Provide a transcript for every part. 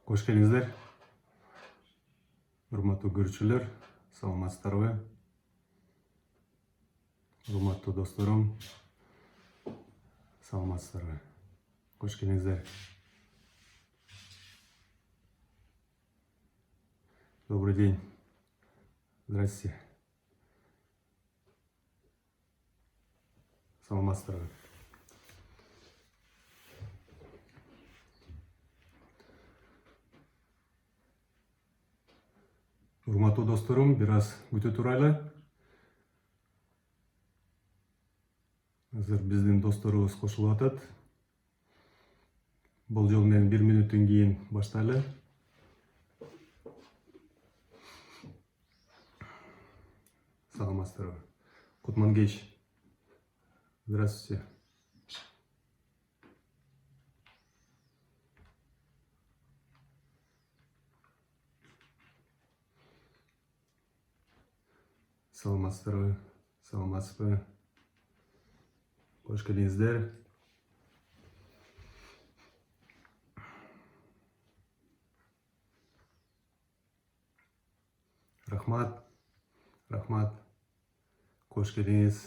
Hoş geldinizler. Урматтуу көрүүчүлөр, саламатсыздарбы? Урматтуу досторум, саламатсыздарбы? Hoş geldinizler. Добрый день. Здрасте. Саламатсыздарбы? Урматтуу досторум, бир аз күтө турайлы. Азыр биздин досторубуз кошулуп атат. Бул жолу менен 1 мүнөттөн кийин баштайлы. Саламатсыздарбы? Кутмангейч. Здравствуйте. Саламатсыздарбы? Саламатсызбы? Кош келиңиздер. Рахмат. Рахмат. Кош келиңиз.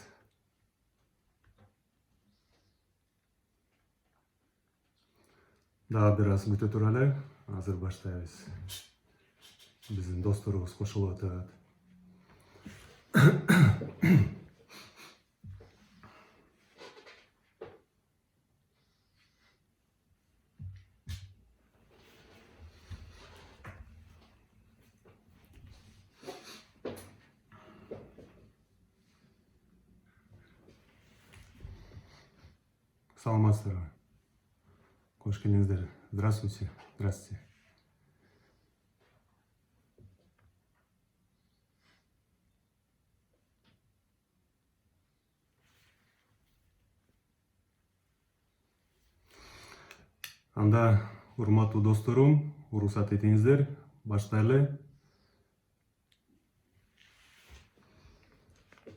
Дагы бир аз күтө турайлы. Азыр баштайбыз. Биздин досторубуз кошулуп атат. Саламатсыздарбы? Кош келиңиздер. Здравствуйте. Здравствуйте. Анда, урматтуу досторум, уруксат этиңиздер, баштайлы.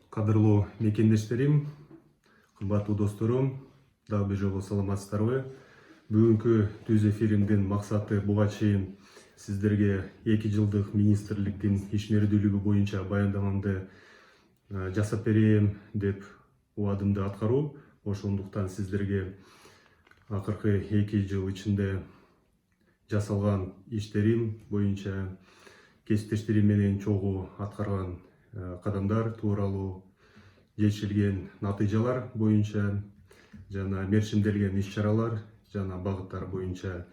Кадырлуу мекендештерим, кымбаттуу досторум, дагы бир жолу саламатсыздарбы? Бүгүнкү түз эфиримдин максаты буга чейин сиздерге 2 жылдык министрликтин ишмердүүлүгү боюнча баяндамамды жасап берейин деп убадымды аткаруу. Ошондуктан сиздерге акыркы 2 жыл ичинде жасалган иштерим боюнча кесиптештерим менен чогуу аткарган кадамдар тууралуу, жетишилген натыйжалар боюнча жана мерчимделген иш-чаралар жана багыттар боюнча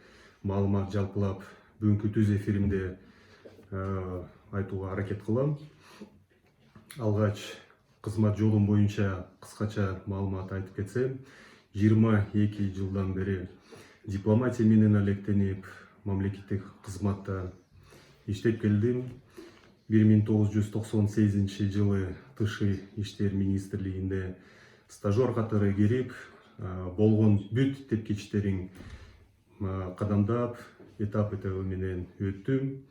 маалымат жалпылап бүгүнкү түз эфиримде айтууга аракет кылам. Алгач кызмат жолум боюнча кыскача маалымат айтып кетсем, 22 жылдан бери дипломатия менен алектенип, мамлекеттик кызматта иштеп келдим. 1998 жылы Тышкы иштер министрлигинде стажер катары кирип, болгон бүт тепкичтерин кадамдап, этап менен өттүм.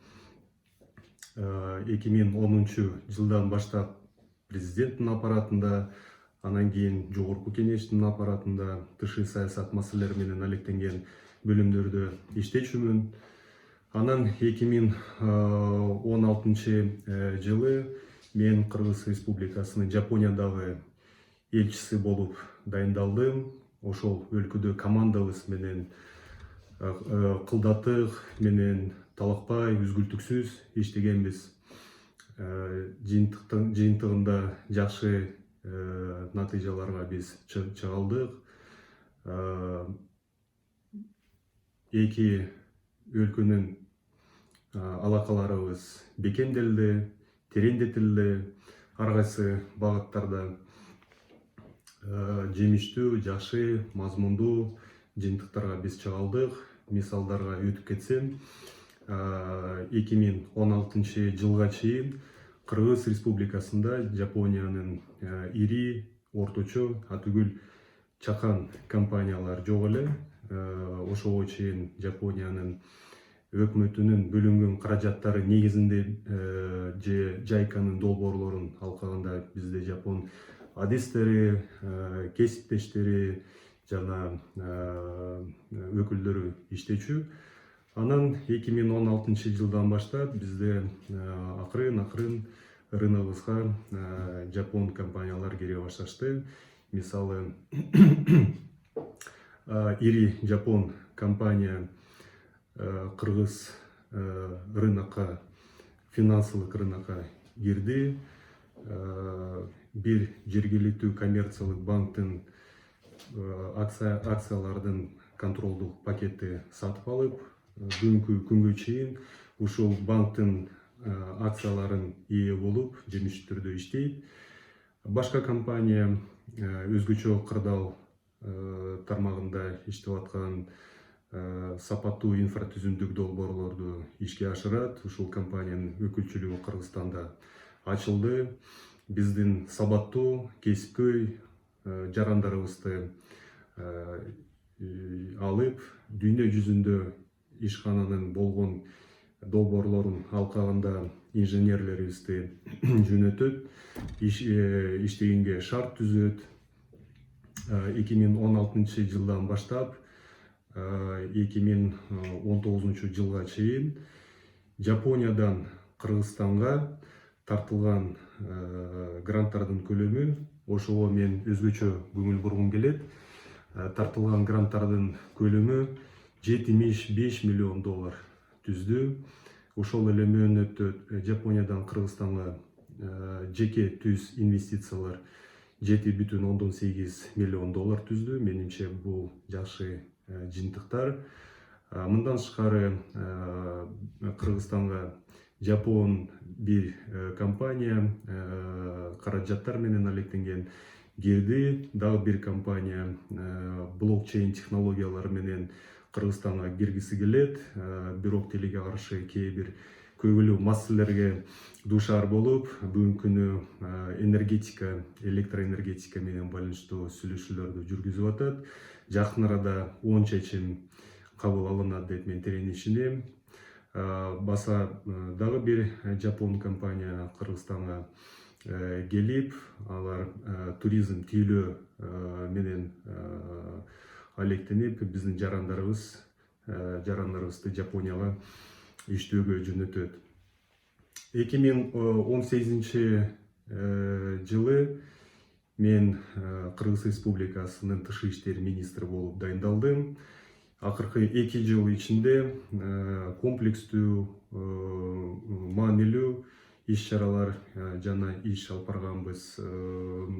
2010 жылдан баштап президенттин аппаратында, анан кийин жогорку кеңештин аппаратында тышкы саясат маселелери менен алектенген бөлүмдөрдө иштечүмүн. Анан 2016 жылы мен Кыргыз Республикасынын Жапониядагы элчиси болуп дайындалдым. Ошол өлкөдө командабыз менен кылдаттык менен талакпай, үзгүлтүксүз иштегенбиз. Жыйынтыгында жакшы натыйжаларга биз чыга алдык. Эки өлкөнүн алакаларыбыз бекемделди, тереңдетилди. Ар кайсы багыттарда жемиштүү, жакшы, мазмундуу жыйынтыктарга биз чыга алдык. Мисалдарга өтүп кетсем, 2016 жылга чейин Кыргыз Республикасында Жапониянын ири, орточо, атүгүл чакан компаниялар жок эле. Ошого чейин Жапониянын өкмөтүнүн бөлүнгөн каражаттары негизинде же жайканын долбоорлорун алкаганда бизде жапон адистери, кесиптештери жана өкүлдөрү иштечү. Анан 2016 жылдан баштап бизде акырын рыногубузга жапон компаниялар кире башташты. Мисалы ири жапон компания кыргыз рынокко, финансылык рынокко кирди. Бир жергиликтүү коммерциялык банктын акциялардын контролдук пакетти сатып алып, бүгүнкү күнгө чейин ушул банктын акцияларын ээ болуп, жемиштүү түрдө иштейт. Башка компания өзгөчө кырдаал тармагында иштеп аткан сапаттуу инфратүзүмдүк долбоорлорду ишке ашырат. Ушул компаниянын өкүлчүлүгү Кыргызстанда ачылды. Биздин сабаттуу, кесипкөй жарандарыбызды алып, дүйнө жүзүндө ишкананын болгон долбоорлорун алкагында инженерлерибизди жөнөтөт, иштегенге шарт түзөт. 2016 жылдан баштап 2019 жылга чейин Жапониядан Кыргызстанга тартылган гранттардын көлөмү, ошого мен өзгөчө көңүл бургум келет. Тартылган гранттардын көлөмү 75 миллион доллар түздү. Ошол эле мөөнөттө Жапониядан Кыргызстанга жеке түз инвестициялар 7,8 миллион доллар түздү. Менимче бул жакшы жыйынтыктар. Мындан тышкары Кыргызстанга Жапон бир компания каражаттар менен алектенген кирди. Дагы бир компания блокчейн технологиялары менен Кыргызстанга киргиси келет. Бирок тилиге каршы кээ бир көйгөйлүү маселелерге дуушар болуп, бүгүнкү күнү электроэнергетика менен байланыштуу сүйлөшүүлөрдү жүргүзүп атат. Жакын арада оң чечим кабыл алынат деп мен терең ишенем. Баса дагы бир жапон компания Кыргызстанга келип, алар туризм тейлөө менен алектенип, биздин жарандарыбызды Жапонияга иштөөгө жөнөтөт. 2018 жылы мен Кыргыз Республикасынын тышкы иштер министри болуп дайындалдым. Акыркы 2 жыл ичинде комплекстүү маанилүү иш-чаралар жана иш алып барганбыз.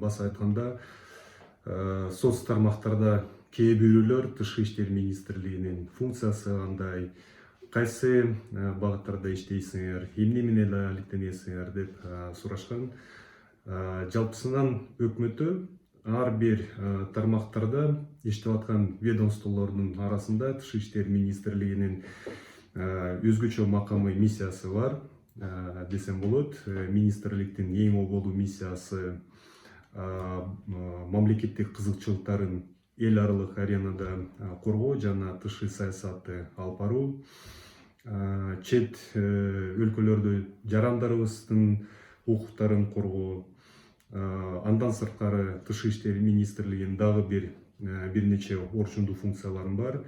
Баса айтканда, соц тармактарда кээ бирөөлөр тышкы иштер министрлигинин функциясы кандай, кайсы багыттарда иштейсиңер, эмне менен алектенесиңер деп сурашкан. Жалпысынан өкмөттө ар бир тармактарда иштеп аткан ведомстволордун арасында тышкы иштер министрлигинин өзгөчө макамы, миссиясы бар десем болот. Министрликтин эң оболу миссиясы мамлекеттик кызыкчылыктарын эл аралык аренада коргоо жана тышкы саясатты алып баруу. Чет өлкөлөрдө жарандарыбыздын укуктарын коргоо. Андан сырткары тышкы иштер министрлигинин дагы бир нече орчундуу функциялары бар.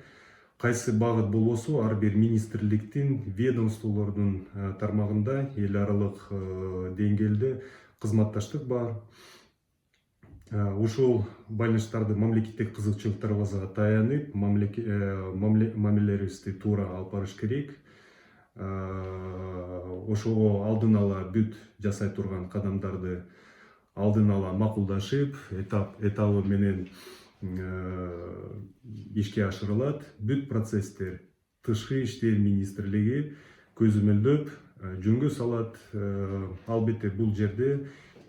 Кайсы багыт болбосо, ар бир министрликтин, ведомстволордун тармагында эл аралык деңгээлде кызматташтык бар. Ушул байланыштарды мамлекеттик кызыкчылыктарыбызга таянып, мамилелерибизди туура алып барыш керек. Ошого алдын ала бүт жасай турган кадамдарды алдын ала макулдашып, этабы менен ишке ашырылат. Бүт процесстер тышкы иштер министрлиги көзөмөлдөп, жөнгө салат. Албетте бул жерде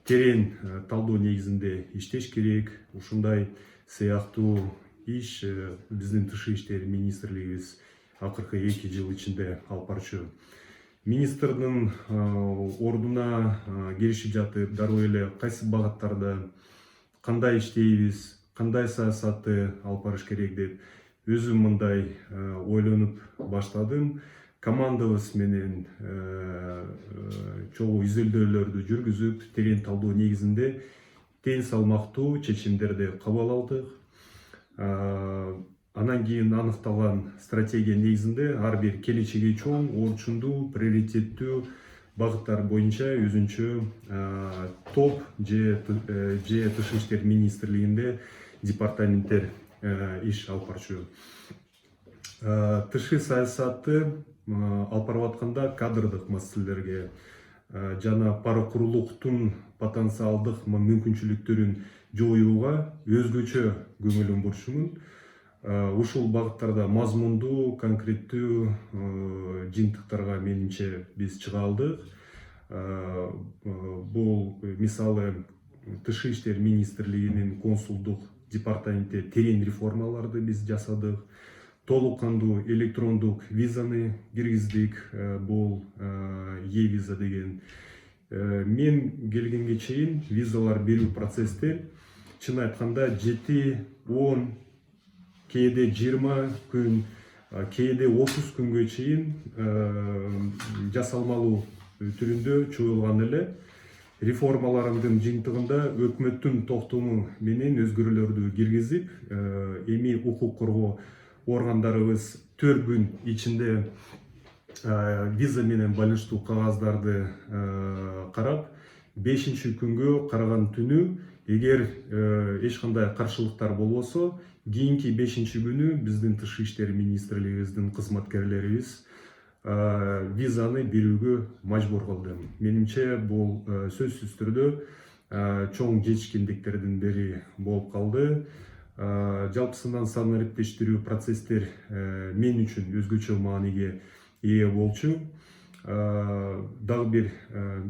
терең талдоо негизинде иштеш керек. Ушундай сыяктуу иш биздин тышкы иштер министрлигибиз акыркы 2 жыл ичинде алып барчу. Министрдин ордуна киришип жатып, дароо эле кайсы багыттарда кандай иштейбиз, кандай саясатты алып барыш керек деп өзүм мындай ойлонуп баштадым. Командабыз менен чогуу изилдөөлөрдү жүргүзүп, терең талдоо негизинде тең салмактуу чечимдерди кабыл алдык. Анан кийин аныкталган стратегия негизинде ар бир келечеги чоң, орчундуу, приоритеттүү багыттар боюнча өзүнчө топ же тышкы иштер министрлигинде департаменттер иш алып барчу. Тышкы саясатты алып барып атканда кадрдык маселелерге жана паракурлуктун потенциалдык мүмкүнчүлүктөрүн жоюуга өзгөчө көңүлүн бурушумун. Ушул багыттарда мазмундуу, конкреттүү жыйынтыктарга менимче биз чыга алдык. Бул мисалы тышкы иштер министрлигинин консулдук департаментте терең реформаларды биз жасадык. Толук кандуу электрондук визаны киргиздик. Бул e-виза деген. Мен келгенге чейин визалар берүү процесстер чын айтканда 7-10, кээде 20 күн, кээде 30 күнгө чейин жасалмалуу түрүндө чоюлган эле. Реформалардын жыйынтыгында өкмөттүн токтому менен өзгөрүүлөрдү киргизип, эми укук коргоо органдарыбыз 4 күн ичинде виза менен байланыштуу кагаздарды карап, 5-күнгө караган түнү эгер эч кандай каршылыктар болбосо, кийинки 5-күнү биздин тышкы иштер министрлигибиздин кызматкерлерибиз визаны берүүгө мажбур кылды. Менимче бул сөзсүз түрдө чоң жетишкендиктердин бири болуп калды. Жалпысынан сан ириктештирүү процесстер мен үчүн өзгөчө мааниге ээ болчу. Дагы бир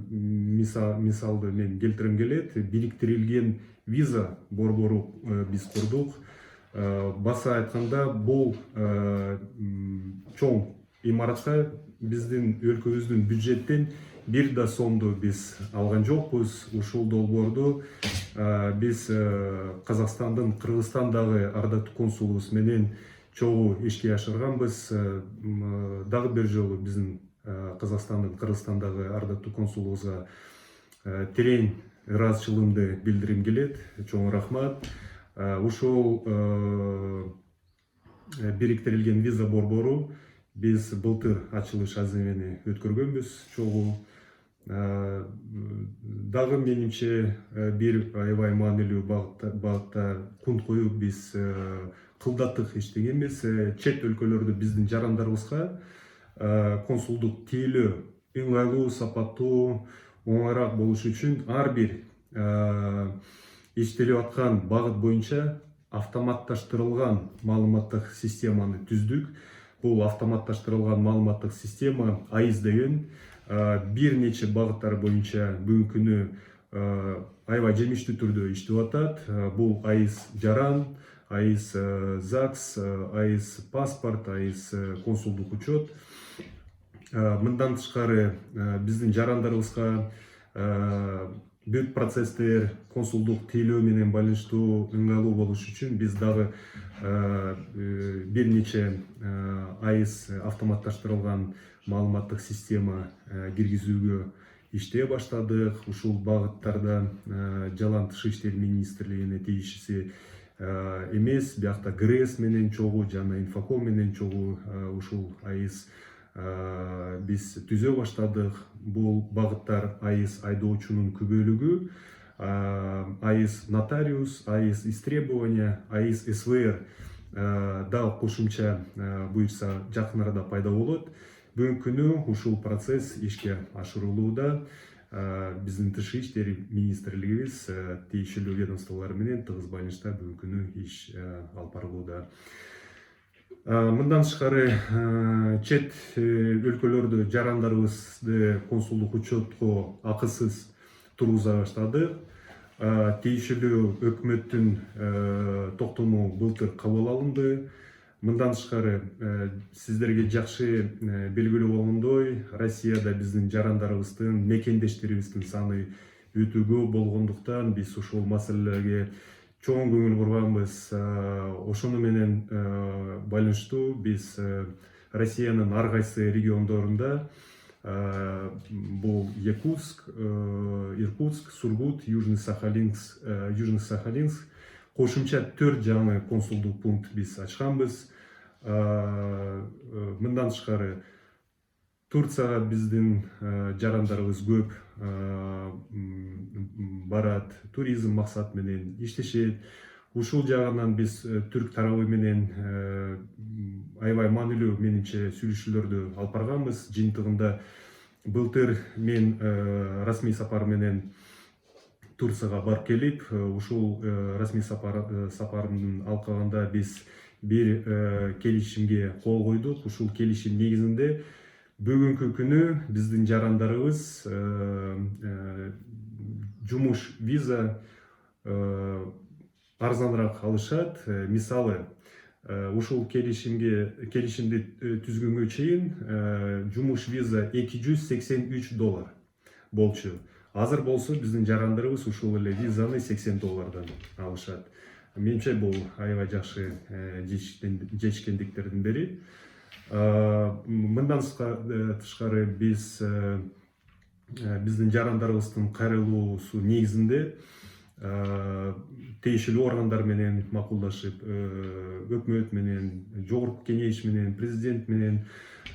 мисалды мен келтирем келет. Бириктирилген виза борбору биз курдук. Баса айтканда бул чоң имаратка биздин өлкөбүздүн бюджеттен бир да сомду биз алган жокпуз. Ушул долбоорду биз Казакстандын Кыргызстандагы ардаттуу консулубуз менен чогуу ишке ашырганбыз. Дагы бир жолу биздин Казакстандын Кыргызстандагы ардаттуу консулубузга терең ыраазычылыгымды билдиргим келет. Чоң рахмат. Ушул бириктирилген виза борбору биз былтыр ачылыш аземени өткөргөнбүз чогуу. Дагы менимче бир аябай маанилүү багытта кунт коюп биз кылдаттык иштегенбиз. Чет өлкөлөрдө биздин жарандарыбызга консулдук тейлөө ыңгайлуу, сапаттуу, оңойраак болуш үчүн ар бир иштелип аткан багыт боюнча автоматташтырылган маалыматтык системаны түздүк. Бул автоматташтырылган маалыматтык система АИС деген бир нече багыттар боюнча бүгүнкү күнү аябай жемиштүү түрдө иштеп атат. Бул АИС жаран, АИС ЗАГС, АИС паспорт, АИС консулдук учет. Мындан тышкары биздин жарандарыбызга бүт процесстер консулдук тейлөө менен байланыштуу ыңгайлуу болуш үчүн биз дагы бир нече АИС автоматташтырылган маалыматтык система киргизүүгө иштей баштадык. Ушул багыттарда жалаң тышкы иштер министрлигине тийиштүү эмес, биякта ГРЭС менен чогуу жана Инфоком менен чогуу ушул АИС биз түзө баштадык. Бул багыттар АИС айдоочунун күбөлүгү, АИС нотариус, АИС истребования, АИС СВР дагы кошумча буюрса жакын арада пайда болот. Бүгүнкү күнү ушул процесс ишке ашырылууда. Биздин тышкы иштер министрлигибиз тийиштүү ведомстволор менен тыгыз байланышта бүгүнкү күнү иш алып барылууда. Мындан тышкары чет өлкөлөрдө жарандарыбызды консулдук учетко акысыз тургуза баштадык. Тийиштүү өкмөттүн токтому былтыр кабыл алынды. Мындан тышкары сиздерге жакшы белгилүү болгондой, Россияда биздин жарандарыбыздын, мекендештерибиздин саны өтө көп болгондуктан биз ушул маселелерге чоң көңүл бурганбыз. Ошону менен байланыштуу биз Россиянын ар кайсы региондорунда, бул Якутск, Иркутск, Сургут, Южный Сахалинск кошумча 4 жаңы консулдук пункт биз ачканбыз. Мындан тышкары Турцияга биздин жарандарыбыз көп барат, туризм максат менен иштешет. Ушул жагынан биз түрк тарабы менен аябай маанилүү менимче сүйлөшүүлөрдү алып барганбыз. Жыйынтыгында былтыр мен расмий сапар менен Турцияга барып келип, ушул расмий сапардын алкагында биз бир келишимге кол койдук. Ушул келишим негизинде бүгүнкү күнү биздин жарандарыбыз жумуш виза арзаныраак алышат. Мисалы, ушул келишимди түзгөнгө чейин жумуш виза $283 болчу. Азыр болсо биздин жарандарыбыз ушул эле визаны $80 алышат. Менимче бул аябай жакшы жетишкендиктердин бири. Мындан тышкары биздин жарандарыбыздын кайрылуусу негизинде тиешелүү органдар менен макулдашып, өкмөт менен, жогорку кеңеш менен, президент менен,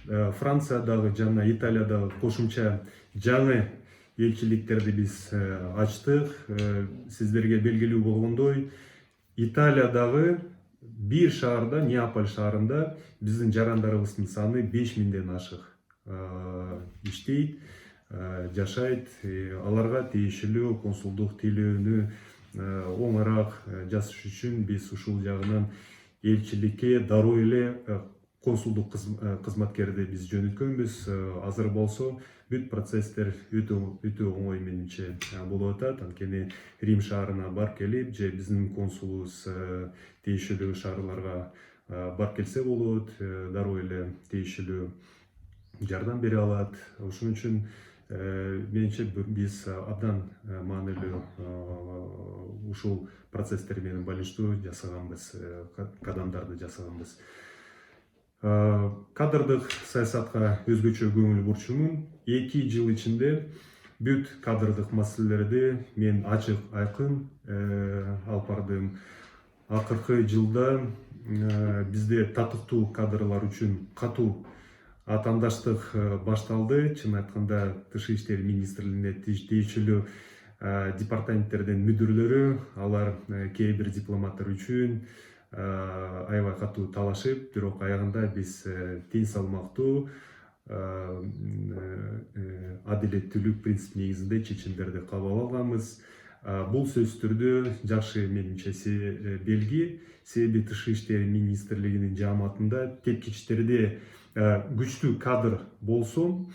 Франциядагы жана Италиядагы кошумча жаңы элчиликтерди биз ачтык. Сиздерге белгилүү болгондой, Италиядагы бир шаарда, Неаполь шаарында биздин жарандарыбыздын саны 5000ден ашык иштейт, жашайт. Аларга тиешелүү консулдук тилөөнү оңораак жасаш үчүн биз ушул жагынан элчиликке дароо эле консулдук кызматкерди биз жөнөткөнбүз. Азыр болсо бүт процесстер өтө оңой менимче болуп атат. Анткени Рим шаарына барып келип, же биздин консулубуз тиешелүү шаарларга барып келсе болот, дароо эле тиешелүү жардам бере алат. Ошон үчүн менимче биз абдан маанилүү ушул процесстер менен байланыштуу жасаганбыз, кадамдарды жасаганбыз. Кадрдык саясатка өзгөчө көңүл бурчумун. 2 жыл ичинде бүт кадрдык маселелерди мен ачык айкын алып бардым. Акыркы жылда бизде татыктуу кадрлар үчүн катуу атаандаштык башталды. Чын айтканда, Тышкы иштер министрлигине тиешелүү департаменттердин мүдүрлөрү, алар кээ бир дипломаттар үчүн аябай катуу талашып, бирок аягында биз тең салмактуу, адилеттүүлүк принцип негизинде чечимдерди кабыл алганбыз. Бул сөзсүз түрдө жакшы менимче белги. Себеби Тышкы иштер министрлигинин жааматында тепкичтерде күчтүү кадр болсо,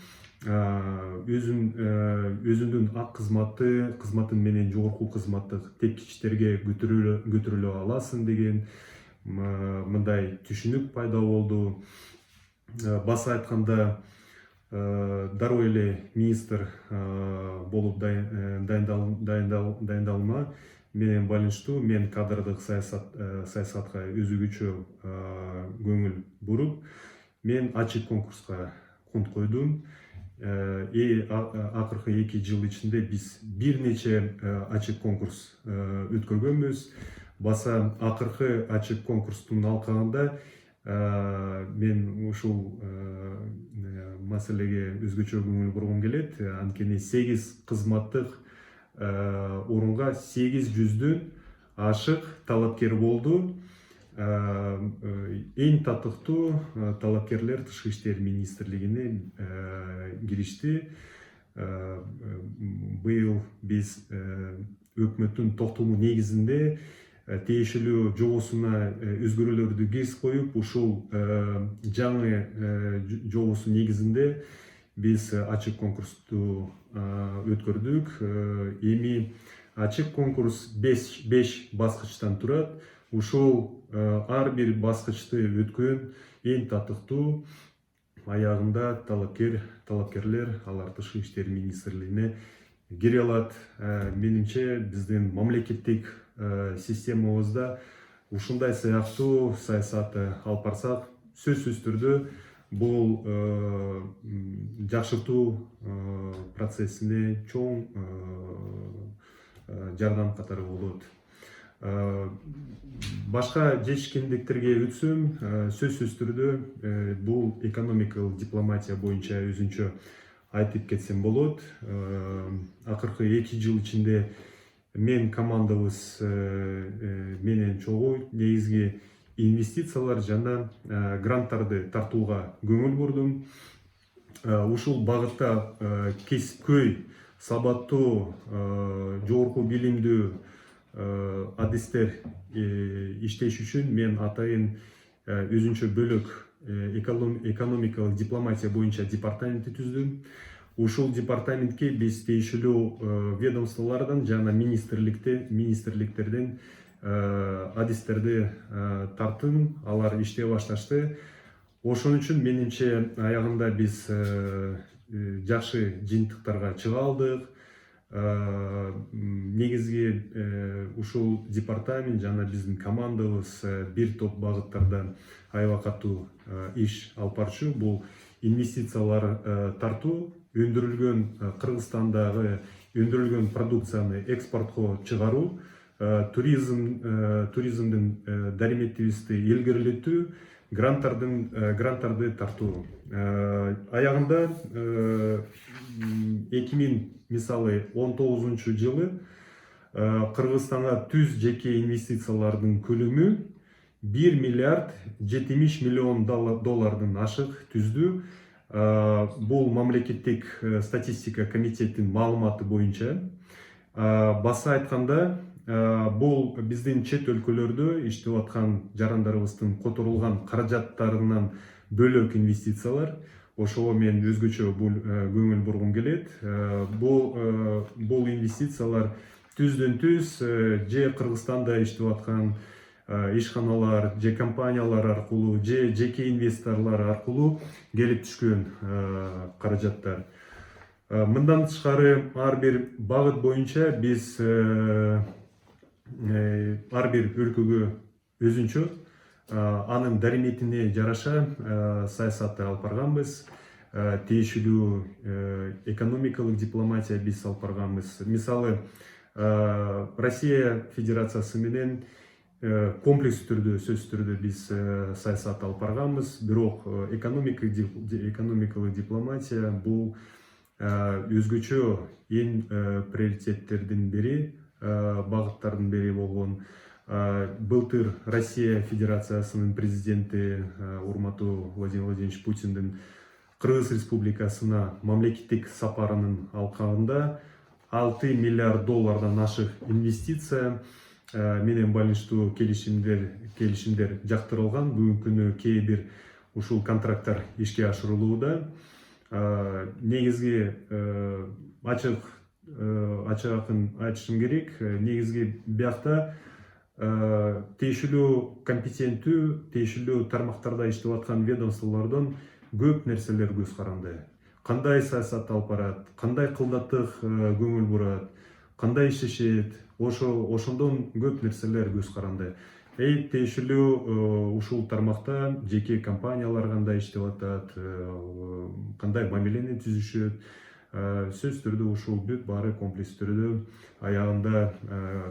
өзүнүн ак кызматын менен жогорку кызматтык тепкичтерге көтөрүлө аласың деген мындай түшүнүк пайда болду. Баса айтканда, дароо эле министр болуп дайындалма менен байланыштуу мен кадрдык саясатка өзгөчө көңүл буруп, мен ачык конкурска конт койдум. Акыркы 2 жыл ичинде биз бир нече ачык конкурс өткөргөнбүз. Баса акыркы ачык конкурстун алкагында мен ушул маселеге өзгөчө көңүл бургум келет. Анткени 8 кызматтык орунга 800дөн ашык талапкер болду. Эң татыктуу талапкерлер Тышкы иштер министрлигине киришти. Быйыл биз өкмөттүн токтому негизинде тиешелүү жобосуна өзгөрүүлөрдү киргизип коюп, ушул жаңы жобосу негизинде биз ачык конкурсту өткөрдүк. Эми ачык конкурс 5 баскычтан турат. Ушул ар бир баскычты өткөн эң татыктуу аягында талапкерлер алар Тышкы иштер министрлигине кире алат. Менимче биздин мамлекеттик системабызда ушундай сыяктуу саясатты алып барсак, сөзсүз түрдө бул жакшыртуу процессине чоң жардам катары болот. Башка жетишкендиктерге өтсөм, сөзсүз түрдө бул экономикалык дипломатия боюнча өзүнчө айтып кетсем болот. Акыркы 2 жыл ичинде мен командабыз менен чогуу негизги инвестициялар жана гранттарды тартууга көңүл бурдум. Ушул багытта кесипкөй, сабаттуу, жогорку билимдүү адистер иштеш үчүн мен атайын өзүнчө бөлөк экономикалык дипломатия боюнча департаментти түздүм. Ушул департаментке биз тиешелүү ведомстволордон жана министрликтерден адистерди тарттым, алар иштей башташты. Ошон үчүн менимче аягында биз жакшы жыйынтыктарга чыга алдык. Негизги ушул департамент жана биздин командабыз бир топ багыттарда аябай катуу иш алып барчу. Бул инвестициялар тартуу, өндүрүлгөн Кыргызстандагы өндүрүлгөн продукцияны экспортко чыгаруу, туризмдин дариметтүүлүгүн илгерилетүү, гранттарды тартуу. Аягында 2019 жылы Кыргызстанга түз жеке инвестициялардын көлөмү 1 миллиард 70 миллион доллардын ашык түздү. Бул мамлекеттик статистика комитетинин маалыматы боюнча. Баса айтканда, бул биздин чет өлкөлөрдө иштеп аткан жарандарыбыздын которулган каражаттарынан бөлөк инвестициялар. Ошого мен өзгөчө көңүл бургум келет. Бул инвестициялар түздөн түз же Кыргызстанда иштеп аткан ишканалар, же компаниялар аркылуу, же жеке инвесторлор аркылуу келип түшкөн каражаттар. Мындан тышкары ар бир багыт боюнча биз ар бир өлкөгө өзүнчө анын дариметине жараша саясатты алып барганбыз. Тиешелүү экономикалык дипломатия биз алып барганбыз. Мисалы, Россия Федерациясы менен комплекс түрдө, сөз түрдө биз саясат алып барганбыз. Бирок экономикалык дипломатия бул өзгөчө эң приоритеттердин бири, багыттардын бири болгон. Былтыр Россия Федерациясынын президенти урматтуу Владимир Владимирович Путиндин Кыргыз Республикасына мамлекеттик сапарынын алкагында 6 миллиард доллардан ашык инвестиция менен байланыштуу келишимдер жактырылган. Бүгүнкү күнү кээ бир ушул контракттар ишке ашырылууда. Негизги ачыгын айтышым керек. Негизги биякта тиешелүү компетенттүү, тиешелүү тармактарда иштеп аткан ведомстволордон көп нерселер көз каранды. Кандай саясат алып барат, кандай кылдаттык көңүл бурат, кандай иштешет, ошондон көп нерселер көз каранды. Тиешелүү ушул тармакта жеке компаниялар кандай иштеп атат, кандай мамилени түзүшөт, сөз түрдө ушул бүт баары комплекс түрдө аягында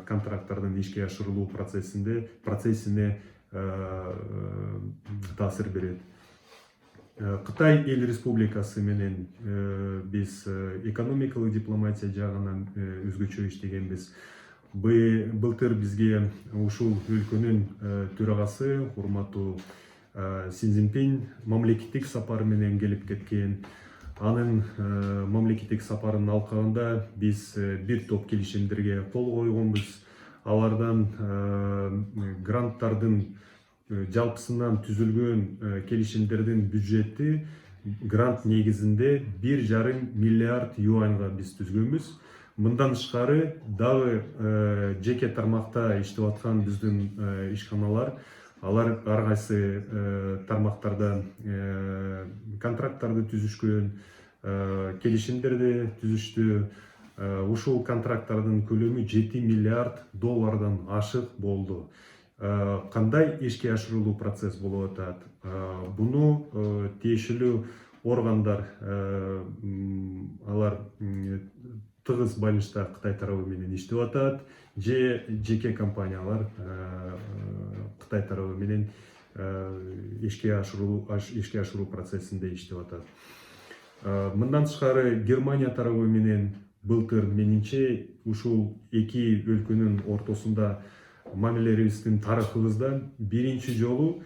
контракттардын ишке ашырылуу процессине таасир берет. Кытай Эл Республикасы менен биз экономикалык дипломатия жагынан өзгөчө иштегенбиз. Былтыр бизге ушул өлкөнүн төрагасы урматтуу Си Цзиньпин мамлекеттик сапар менен келип кеткен. Анын мамлекеттик сапарынын алкагында биз бир топ келишимдерге кол койгонбуз. Алардан гранттардын жалпысынан түзүлгөн келишимдердин бюджети грант негизинде 1,5 миллиард юаньга биз түзгөнбүз. Мындан тышкары дагы жеке тармакта иштеп аткан биздин ишканалар, алар ар кайсы тармактарда контракттарды түзүшкөн, келишимдерди түзүштү. Ушул контракттардын көлөмү 7 миллиард доллардан ашык болду. Кандай ишке ашырылуу процесс болуп атат? Буну тиешелүү органдар, алар тыгыз байланышта Кытай тарабы менен иштеп атат, же жеке компаниялар Кытай тарабы менен ишке ашыруу процессинде иштеп атат. Мындан тышкары Германия тарабы менен былтыр менимче ушул эки өлкөнүн ортосунда мамилелерибиздин тарыхыбызда биринчи жолу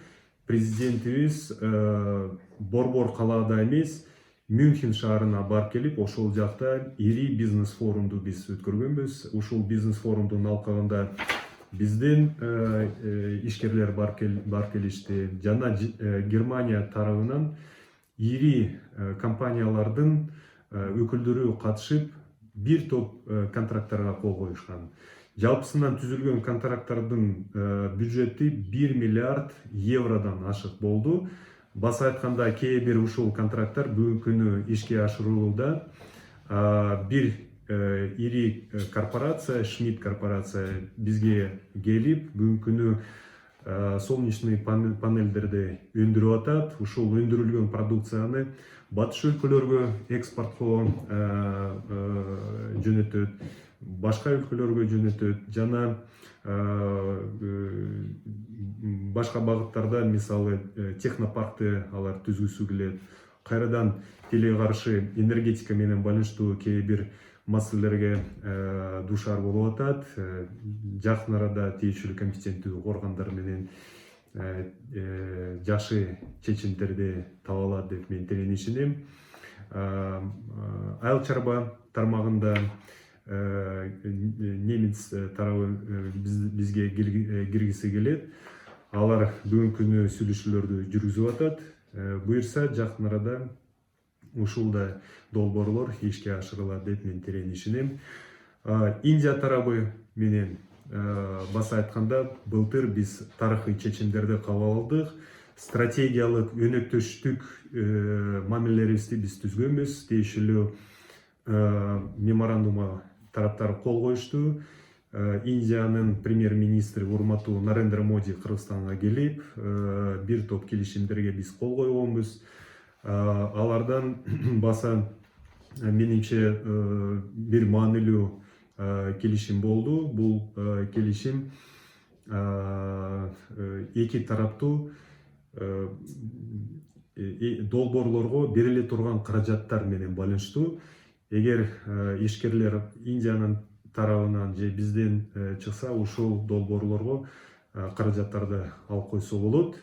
президентибиз борбор калаада эмес, Мюнхен шаарына барып келип, ошол жакта ири бизнес форумду биз өткөргөнбүз. Ушул бизнес форумдун алкагында биздин ишкерлер барып келишти. Жана Германия тарабынан ири компаниялардын өкүлдөрү катышып, бир топ контракттарга кол коюшкан. Жалпысынан түзүлгөн контракттардын бюджети 1 миллиард евродон ашык болду. Баса айтканда, кээ бир ушул контракттар бүгүнкү күнү ишке ашырууда бир ири корпорация, Шмидт корпорация бизге келип, бүгүнкү күнү солнечный панелдерди өндүрүп атат. Ушул өндүрүлгөн продукцияны батыш өлкөлөргө экспорткоо жөнөтөт, башка өлкөлөргө жөнөтөт жана башка багыттарда, мисалы технопаркты алар түзгүсү келет. Кайрадан тиле каршы энергетика менен байланыштуу кээ бир маселелерге дуушар болуп атат. Жакын арада тийиштүү компетенттүү органдар менен жакшы чечимдерди таба алат деп мен терең ишенем. Айыл чарба тармагында немец тарабы бизге киргиси келет. Алар бүгүнкү күнү сүйлөшүүлөрдү жүргүзүп атат. Буюрса жакын арада ушул да долбоорлор ишке ашырылат деп мен терең ишенем. Индия тарабы менен баса айтканда, былтыр биз тарыхый чечимдерди кабыл алдык. Стратегиялык өнөктөштүк мамилелерибизди биз түзгөнбүз. Тийиштүү меморандумга тараптар кол коюшту. Индиянын премьер-министри урматтуу Нарендра Моди Кыргызстанга келип, бир топ келишимдерге биз кол койгонбуз. Алардан баса менимче бир маанилүү келишим болду. Бул келишим эки тараптуу долбоорлорго бериле турган каражаттар менен байланыштуу. Эгер ишкерлер Индиянын тарабынан же бизден чыкса, ушул долбоорлорго каражаттарды алып койсо болот.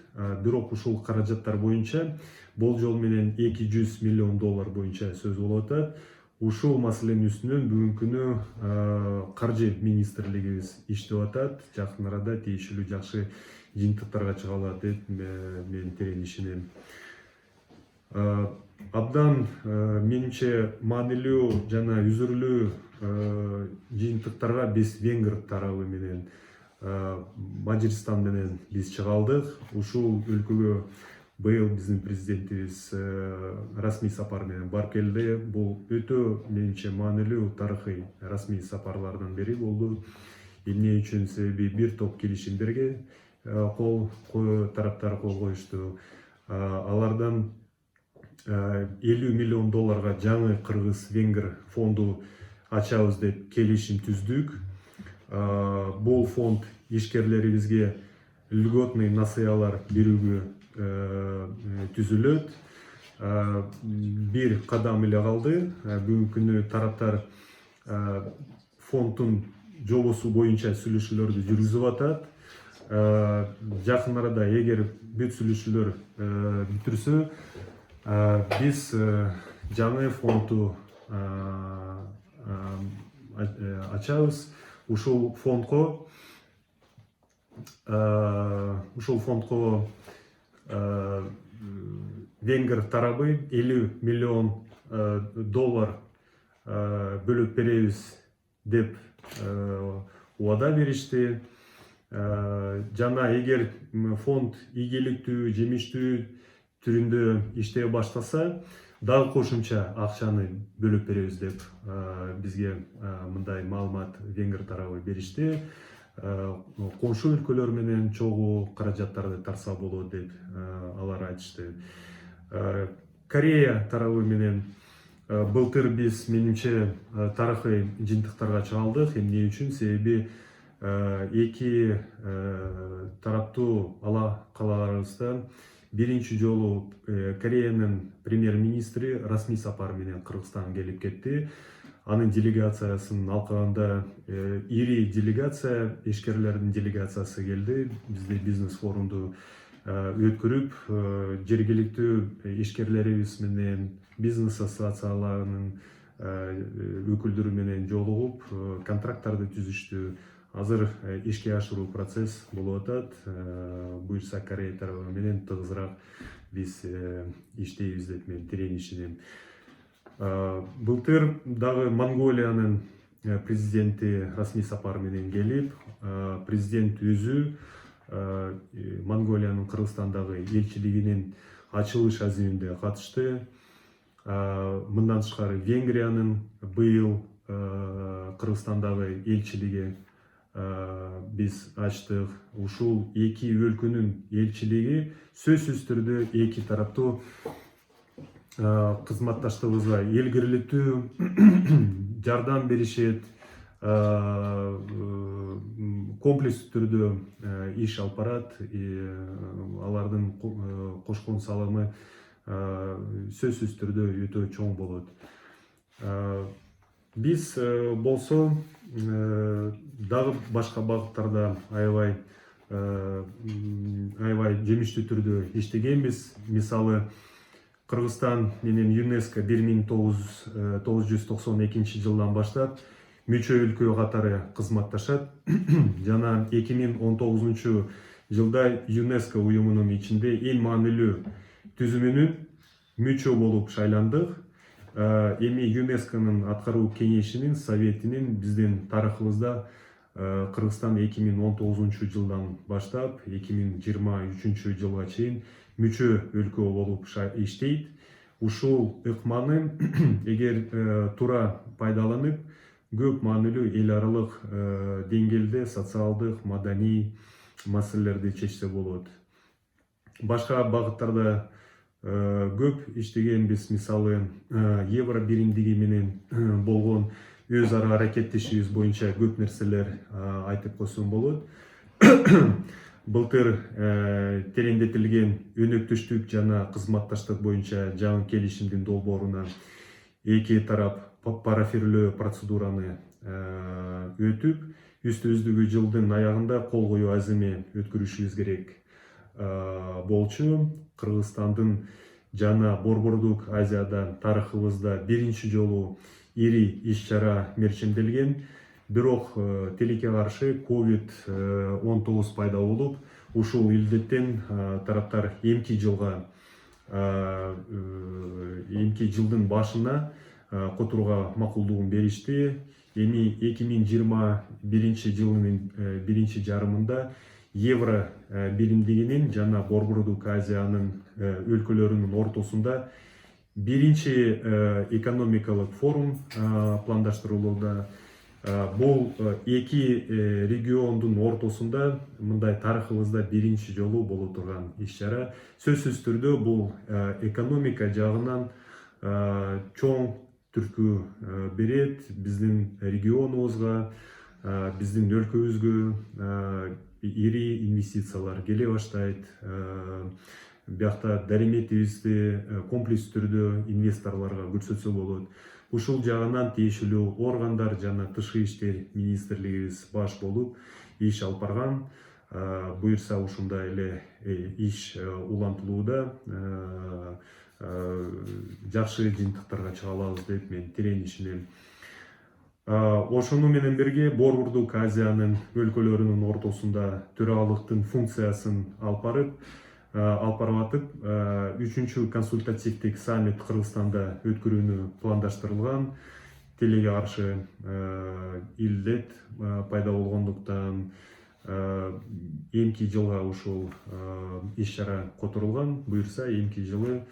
Бирок ушул каражаттар боюнча болжол менен 200 миллион доллар боюнча сөз болуп атат. Ушул маселенин үстүнөн бүгүнкү күнү каржы министрлигибиз иштеп атат. Жакын арада тийиштүү жакшы жыйынтыктарга чыга алат деп мен терең ишенем. Абдан менимче маанилүү жана үзүрлүү жыйынтыктарга биз Венгр тарабы менен, Мажарстан менен биз чыга алдык. Ушул өлкөгө быйыл биздин президентибиз расмий сапар менен барып келди. Бул өтө менимче маанилүү тарыхый расмий сапарлардын бири болду. Эмне үчүн? Себеби бир топ келишимдерге тараптар кол коюшту. Алардан 50 миллион долларга жаңы Кыргыз-Венгр фонду ачабыз деп келишим түздүк. Бул фонд ишкерлерибизге льготный насыялар берүүгө түзүлөт. Бир кадам эле калды. Бүгүнкү күнү тараптар фонддун жобосу боюнча сүйлөшүүлөрдү жүргүзүп атат. Жакын арада эгер бүт сүйлөшүүлөр бүтүрсө, биз жаңы фонду ачабыз. Ушул фондго Венгр тарабы 50 миллион доллар бөлүп беребиз деп убада беришти. Жана эгер фонд ийгиликтүү, жемиштүү түрүндө иштей баштаса, дагы кошумча акчаны бөлүп беребиз деп бизге мындай маалымат Венгр тарабы беришти. Коңшу өлкөлөр менен чогуу каражаттарды тарса болот деп алар айтышты. Корея тарабы менен Былтыр биз менимче тарыхый жыйынтыктарга чыгалдык. Эмне үчүн? Себеби эки тараптуу алакаларыбызда биринчи жолу Кореянын премьер-министри расмий сапар менен Кыргызстанга келип кетти. Анын делегациясын алкаганда ири делегация, ишкерлердин делегациясы келди. Бизде бизнес форумду өткөрүп, жергиликтүү ишкерлерибиз менен бизнес ассоциацияларынын өкүлдөрү менен жолугуп, контракттарды түзүштү. Азыр ишке ашыруу процесс болуп атат. Буюрса Корея тарабы менен тыгызыраак биз иштейбиз деп мен терең ишенем. Былтыр дагы Монголиянын президенти расмий сапар менен келип, президент өзү Монголиянын Кыргызстандагы элчилигинин ачылыш азиминде катышты. Мындан тышкары Венгриянын быйыл Кыргызстандагы элчилиги биз ачтык. Ушул эки өлкөнүн элчилиги сөзсүз түрдө эки тараптуу кызматташтыгыбызга илгерилетүү жардам беришет, комплекс түрдө иш алып барат. Алардын кошкон салымы сөзсүз түрдө өтө чоң болот. Биз болсо дагы башка багыттарда аябай жемиштүү түрдө иштегенбиз. Мисалы, Кыргызстан менен ЮНЕСКО 1992 жылдан баштап мүчө өлкө катары кызматташат. Жана 2019 жылда ЮНЕСКО уюмунун ичинде эң маанилүү түзүмүнүн мүчө болуп шайландык. Эми ЮНЕСКОнун аткаруу кеңешинин советинин биздин тарыхыбызда Кыргызстан 2019 жылдан баштап 2023 жылга чейин мүчө өлкө болуп иштейт. Ушул ыкманы эгер туура пайдаланып, көп маанилүү эл аралык деңгээлде социалдык, маданий маселелерди чечсе болот. Башка багыттарда көп иштегенбиз. Мисалы, евро биримдиги менен болгон өз ара аракеттешүүбүз боюнча көп нерселер айтып койсом болот. Былтыр тереңдетилген өнөктөштүк жана кызматташтык боюнча жаңы келишимдин долбооруна эки тарап парафирлөө процедураны өтүп, үстүбүздөгү жылдын аягында кол коюу азими өткөрүшүбүз керек болчу. Кыргызстандын жана Борбордук Азияда тарыхыбызда биринчи жолу ири иш-чара мерчимделген. Бирок тилекке каршы COVID-19 пайда болуп, ушул илдеттен тараптар эмки жылдын башына которууга макулдугун беришти. Эми 2021 жылдын биринчи жарымында евро биримдигинин жана Борбордук Азиянын өлкөлөрүнүн ортосунда биринчи экономикалык форум пландаштырылууда. Бул эки региондун ортосунда мындай тарыхыбызда биринчи жолу боло турган иш-чара. Сөзсүз түрдө бул экономика жагынан чоң түрткү берет. Биздин регионубузга, биздин өлкөбүзгө ири инвестициялар келе баштайт. Биякта дарыметибизди комплекс түрдө инвесторлорго көрсөтсө болот. Ушул жагынан тиешелүү органдар жана тышкы иштер министрлигибиз баш болуп иш алып барган. Буюрса ушундай эле иш улантылууда. Жакшы жыйынтыктарга чыга алабыз деп мен терең ишенем. Ошону менен бирге Борбордук Азиянын өлкөлөрүнүн ортосунда төралыктын функциясын алып барып атып, 3-чү консультативдик саммит Кыргызстанда өткөрүүнү пландаштырылган. Тилекке каршы илдет пайда болгондуктан эмки жылга ушул иш-чара которулган. Буюрса эмки жылы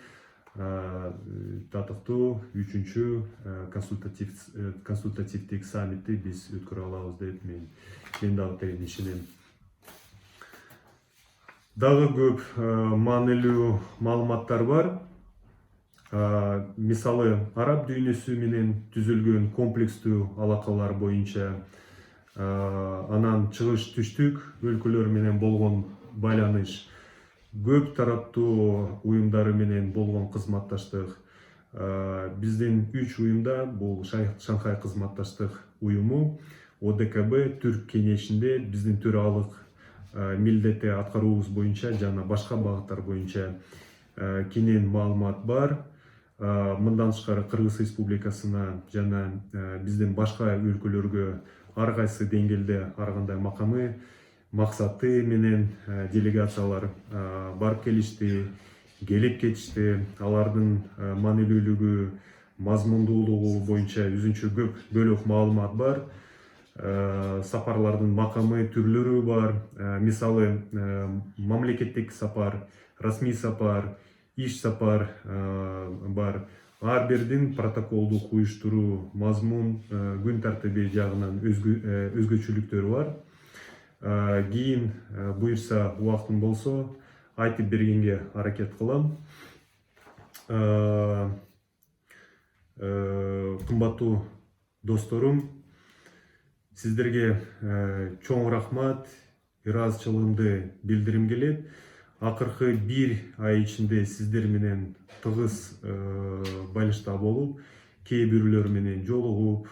татыктуу 3-чү консультативдик саммитти биз өткөрө алабыз деп мен дагы терең ишенем. Дагы көп маанилүү маалыматтар бар. Мисалы араб дүйнөсү менен түзүлгөн комплекстүү алакалар боюнча, анан чыгыш түштүк өлкөлөр менен болгон байланыш, көп тараптуу уюмдары менен болгон кызматташтык. Биздин 3 уюмда бул Шанхай кызматташтык уюму, ОДКБ Түрк кеңешинде биздин төралык милдетти аткаруубуз боюнча жана башка багыттар боюнча кенен маалымат бар. Мындан тышкары Кыргыз Республикасына жана биздин башка өлкөлөргө ар кайсы деңгээлде ар кандай макамы, максаты менен делегациялар барып келишти, келип кетишти. Алардын маанилүүлүгү, мазмундуулугу боюнча өзүнчө көп бөлөк маалымат бар. Сапарлардын макамы, түрлөрү бар. Мисалы мамлекеттик сапар, расмий сапар, иш сапар бар. Ар бирдин протоколдук уюштуруу, мазмун, күн тартиби жагынан өзгөчөлүктөрү бар. Кийин буюрса, убактым болсо айтып бергенге аракет кылам. Кымбаттуу досторум, сиздерге чоң рахмат, ыраазычылыгымды билдирим келет. Акыркы 1 ай ичинде сиздер менен тыгыз байланышта болуп, кээ бирөөлөр менен жолугуп,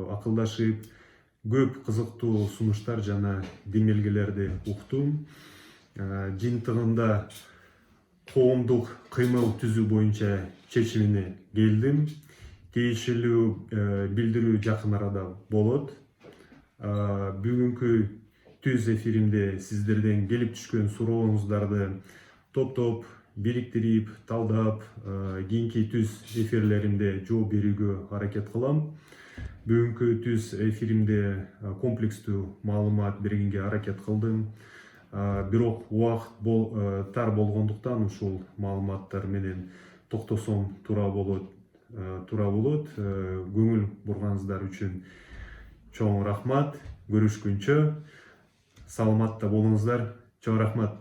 акылдашып, көп кызыктуу сунуштар жана демелгелерди уктум. Жыйынтыгында коомдук кыймыл түзүү боюнча чечимине келдим. Тиешелүү билдирүү жакын арада болот. Бүгүнкү түз эфиримде сиздерден келип түшкөн сурооңуздарды топтоп, бириктирип, талдап, кийинки түз эфирлеримде жооп берүүгө аракет кылам. Бүгүнкү түз эфиримде комплекстүү маалымат бергенге аракет кылдым. Бирок убакыт тар болгондуктан ушул маалыматтар менен токтосом туура болот. Көңүл бурганыңыздар үчүн чоң рахмат. Көрүшкүнчө саламатта болуңуздар. Чоң рахмат.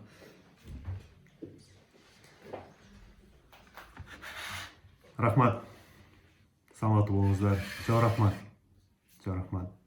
Рахмат. Саламатта болуңуздар. Чоң рахмат. Чоң рахмат.